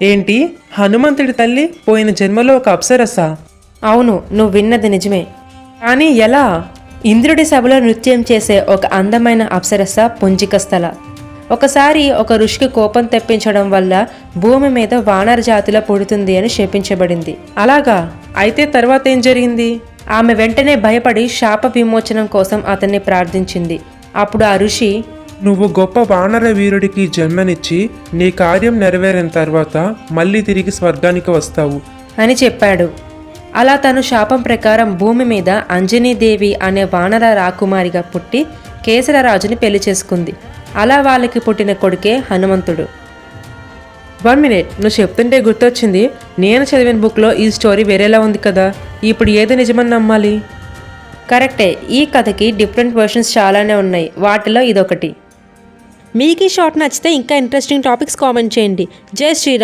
ఏంటి, హనుమంతుడి తల్లి పోయిన జన్మలో ఒక అప్సరసా? అవును, నువ్వు విన్నది నిజమే. కానీ ఎలా? ఇంద్రుడి సభలో నృత్యం చేసే ఒక అందమైన అప్సరస పుంజికస్థల. ఒకసారి ఒక ఋషికి కోపం తెప్పించడం వల్ల భూమి మీద వానర జాతిలో పుడుతుంది అని శపించబడింది. అలాగా? అయితే తర్వాత ఏం జరిగింది? ఆమె వెంటనే భయపడి శాప విమోచనం కోసం అతన్ని ప్రార్థించింది. అప్పుడు ఆ ఋషి, నువ్వు గొప్ప వానర వీరుడికి జన్మనిచ్చి నీ కార్యం నెరవేరిన తర్వాత మళ్ళీ తిరిగి స్వర్గానికి వస్తావు అని చెప్పాడు. అలా తను శాపం ప్రకారం భూమి మీద అంజనీదేవి అనే వానర రాకుమారిగా పుట్టి కేసరరాజుని పెళ్లి చేసుకుంది. అలా వాళ్ళకి పుట్టిన కొడుకే హనుమంతుడు. 1 మినిట్, నువ్వు చెప్తుంటే గుర్తొచ్చింది. నేను చదివిన బుక్లో ఈ స్టోరీ వేరేలా ఉంది కదా. ఇప్పుడు ఏది నిజమని నమ్మాలి? కరెక్టే, ఈ కథకి డిఫరెంట్ వర్షన్స్ చాలానే ఉన్నాయి. వాటిలో ఇదొకటి. మీకు ఈ షార్ట్ నచ్చితే ఇంకా ఇంట్రెస్టింగ్ టాపిక్స్ కామెంట్ చేయండి. జై శ్రీరామ్.